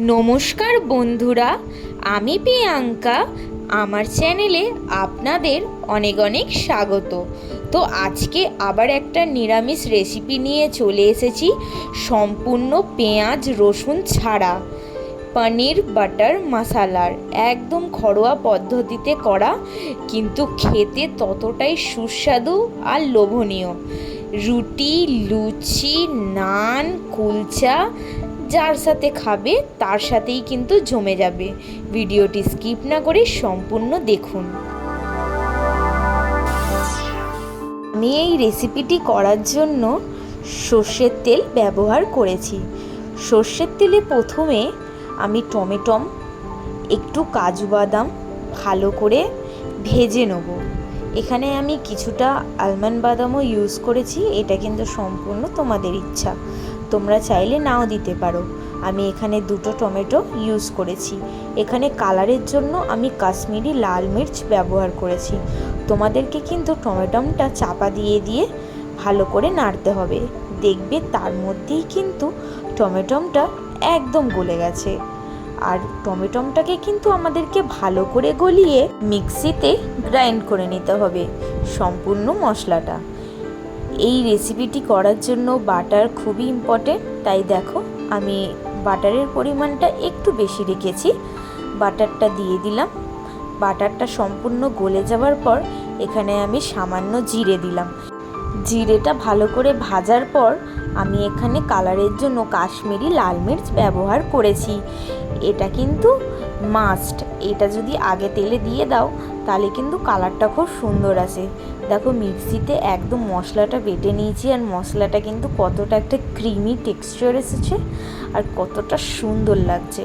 নমস্কার বন্ধুরা, আমি প্রিয়াঙ্কা। আমার চ্যানেলে আপনাদের অনেক অনেক স্বাগত। তো আজকে আবার একটা নিরামিষ রেসিপি নিয়ে চলে এসেছি, সম্পূর্ণ পেঁয়াজ রসুন ছাড়া পনির বাটার মশালার একদম ঘরোয়া পদ্ধতিতে করা, কিন্তু খেতে ততটাই সুস্বাদু আর লোভনীয়। রুটি, লুচি, নান, কুলচা যার সাথে খাবে তার সাথেই কিন্তু জমে যাবে। ভিডিওটি স্কিপ না করে সম্পূর্ণ দেখুন। আমি এই রেসিপিটি করার জন্য সর্ষের তেল ব্যবহার করেছি। সর্ষের তেলে প্রথমে আমি টমেটো, একটু কাজু বাদাম ভালো করে ভেজে নেব। এখানে আমি কিছুটা আলমন্ড বাদামও ইউজ করেছি, এটা কিন্তু সম্পূর্ণ তোমাদের ইচ্ছা, তোমরা চাইলে নাও দিতে পারো। আমি এখানে দুটো টমেটো ইউজ করেছি। এখানে কালারের জন্য আমি কাশ্মীরি লাল মির্চ ব্যবহার করেছি। তোমাদেরকে কিন্তু টমেটোটা চাপা দিয়ে দিয়ে ভালো করে নাড়তে হবে, দেখবে তার মধ্যেই কিন্তু টমেটোটা একদম গলে গেছে। আর টমেটোটাকে কিন্তু আমাদেরকে ভালো করে গলিয়ে মিক্সিতে গ্রাইন্ড করে নিতে হবে সম্পূর্ণ মশলাটা। এই রেসিপিটি করার জন্য বাটার খুবই ইম্পর্টেন্ট, তাই দেখো আমি বাটারের পরিমাণটা একটু বেশি রেখেছি। বাটারটা দিয়ে দিলাম। বাটারটা সম্পূর্ণ গলে যাওয়ার পর এখানে আমি সামান্য জিরে দিলাম। জিরেটা ভালো করে ভাজার পর আমি এখানে কালারের জন্য কাশ্মীরি লাল মির্চ ব্যবহার করেছি। এটা কিন্তু মাস্ট, এটা যদি আগে তেলে দিয়ে দাও তাহলে কিন্তু কালারটা খুব সুন্দর আসে। দেখো মিক্সিতে একদম মশলাটা বেটে নিয়েছি, আর মশলাটা কিন্তু কতটা একটা ক্রিমি টেক্সচার এসেছে আর কতটা সুন্দর লাগছে।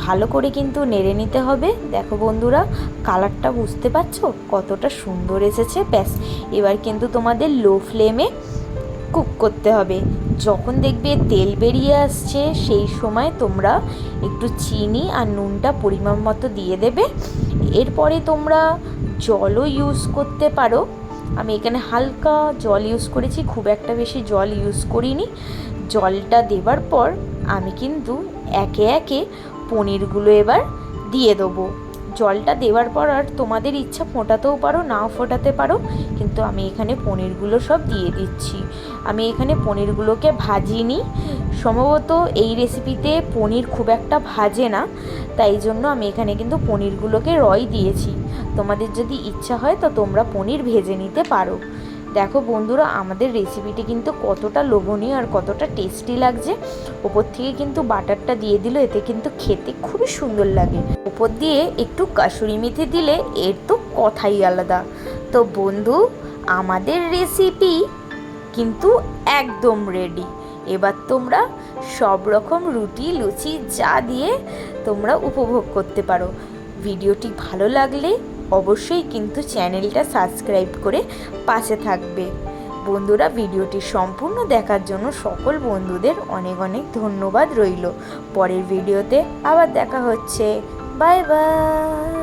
ভালো করে কিন্তু নেড়ে নিতে হবে। দেখো বন্ধুরা, কালারটা বুঝতে পারছো কতটা সুন্দর এসেছে। ব্যাস, এবার কিন্তু তোমাদের লো ফ্লেমে কুক করতে হবে। যখন দেখবে তেল বেরিয়ে আসছে সেই সময় তোমরা একটু চিনি আর নুনটা পরিমাণ মতো দিয়ে দেবে। এরপরে তোমরা জলও ইউজ করতে পারো। আমি এখানে হালকা জল ইউজ করেছি, খুব একটা বেশি জল ইউজ করিনি। জলটা দেবার পর আমি কিন্তু একে একে পনিরগুলো এবার দিয়ে দেবো। জলটা দেওয়ার পর আর তোমাদের ইচ্ছা ফোটাতেও পারো, নাও ফোটাতে পারো, কিন্তু আমি এখানে পনিরগুলো সব দিয়ে দিচ্ছি। আমি এখানে পনিরগুলোকে ভাজিনি, সম্ভবত এই রেসিপিতে পনির খুব একটা ভাজে না, তাই জন্য আমি এখানে কিন্তু পনিরগুলোকে রয় দিয়েছি। তোমাদের যদি ইচ্ছা হয় তো তোমরা পনির ভেজে নিতে পারো। দেখো বন্ধুরা, আমাদের রেসিপিটি কিন্তু কতটা লোভনীয় আর কতটা টেস্টি লাগছে। ওপর থেকে কিন্তু বাটারটা দিয়ে দিল, এতে কিন্তু খেতে খুবই সুন্দর লাগে। ওপর দিয়ে একটু কাসুরি মেথি দিলে এর তো কথাই আলাদা। তো বন্ধু, আমাদের রেসিপি কিন্তু একদম রেডি। এবার তোমরা সব রকম রুটি, লুচি যা দিয়ে তোমরা উপভোগ করতে পারো। ভিডিওটি ভালো লাগলে অবশ্যই কিন্তু চ্যানেলটা সাবস্ক্রাইব করে পাশে থাকবে। বন্ধুরা, ভিডিওটি সম্পূর্ণ দেখার জন্য সকল বন্ধুদের অনেক অনেক ধন্যবাদ রইল। পরের ভিডিওতে আবার দেখা হচ্ছে। Bye bye.